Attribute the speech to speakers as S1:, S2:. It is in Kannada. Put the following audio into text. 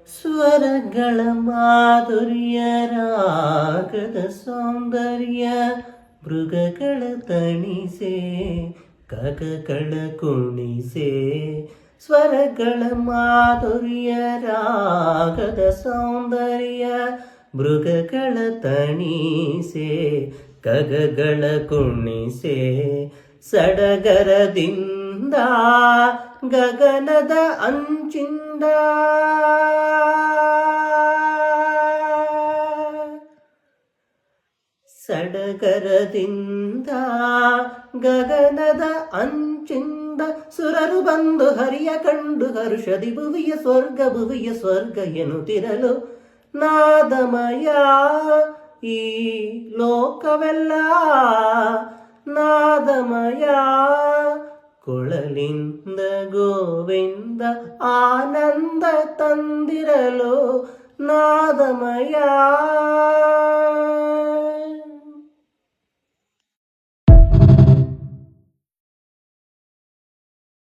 S1: ಸ್ವರಗಳ ಮಾಧುರ್ಯ ರಾಗದ ಸೌಂದರ್ಯ ಮೃಗಗಳ ತಣಿಸೆ ಕಗಗಳ ಕುಣಿಸೆ ಸ್ವರಗಳ ಮಾಧುರ್ಯ ರಾಗದ ಸೌಂದರ್ಯ ಮೃಗಗಳ ತಣಿಸೆ ಕಗಗಳ ಕುಣಿಸೆ ಸಡಗರದಿಂದ ಗಗನದ ಅಂಚಿಂದ ಸಡಗರದಿಂದ ಗಗನದ ಅಂಚಿಂದ ಸುರರು ಬಂದು ಹರಿಯ ಕಂಡು ಹರುಷದಿ ಭುವಿಯ ಸ್ವರ್ಗ ಎನ್ನುತ್ತಿರಲು ನಾದಮಯ ಈ ಲೋಕವೆಲ್ಲ ನಾದಮಯ ಕೊಳಲಿಂದ ಗೋವಿಂದ ಆನಂದ ತಂದಿರಲು ನಾದಮಯ